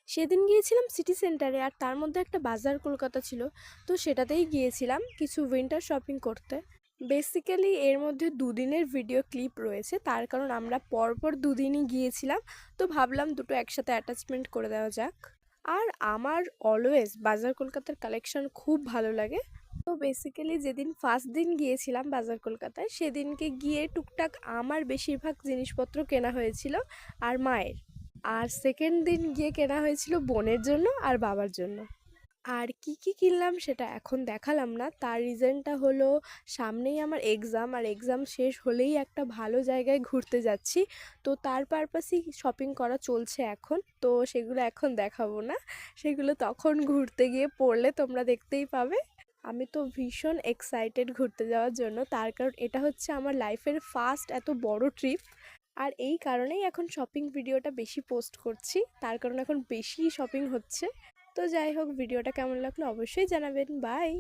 সেদিন গিয়েছিলাম সিটি সেন্টারে, আর তার মধ্যে একটা বাজার কলকাতা ছিল। তো সেটাতেই গিয়েছিলাম কিছু উইন্টার শপিং করতে। বেসিক্যালি এর মধ্যে দুদিনের ভিডিও ক্লিপ রয়েছে, তার কারণ আমরা পরপর দুদিনই গিয়েছিলাম। তো ভাবলাম দুটো একসাথে অ্যাটাচমেন্ট করে দেওয়া যাক। আর আমার অলওয়েজ বাজার কলকাতার কালেকশন খুব ভালো লাগে। তো বেসিক্যালি যেদিন ফার্স্ট দিন গিয়েছিলাম বাজার কলকাতায়, সেদিনকে গিয়ে টুকটাক আমার বেশিরভাগ জিনিসপত্র কেনা হয়েছিল আর মায়ের। আর সেকেন্ড দিন গিয়ে কেনা হয়েছিল বোনের জন্য আর বাবার জন্য। আর কি কি কিনলাম সেটা এখন দেখালাম না, তার রিজনটা হলো সামনেই আমার এক্সাম, আর এক্সাম শেষ হলেই একটা ভালো জায়গায় ঘুরতে যাচ্ছি। তো তার পারপাসই শপিং করা চলছে এখন, তো সেগুলো এখন দেখাবো না, সেগুলো তখন ঘুরতে গিয়ে পড়লে তোমরা দেখতেই পাবে। আমি তো ভীষণ এক্সাইটেড ঘুরতে যাওয়ার জন্য, তার কারণ এটা হচ্ছে আমার লাইফের ফার্স্ট এত বড় ট্রিপ। আর এই কারণেই এখন শপিং ভিডিওটা বেশি পোস্ট করছি, তার কারণ এখন বেশি শপিং হচ্ছে। তো যাই হোক, ভিডিওটা কেমন লাগলো অবশ্যই জানাবেন। বাই।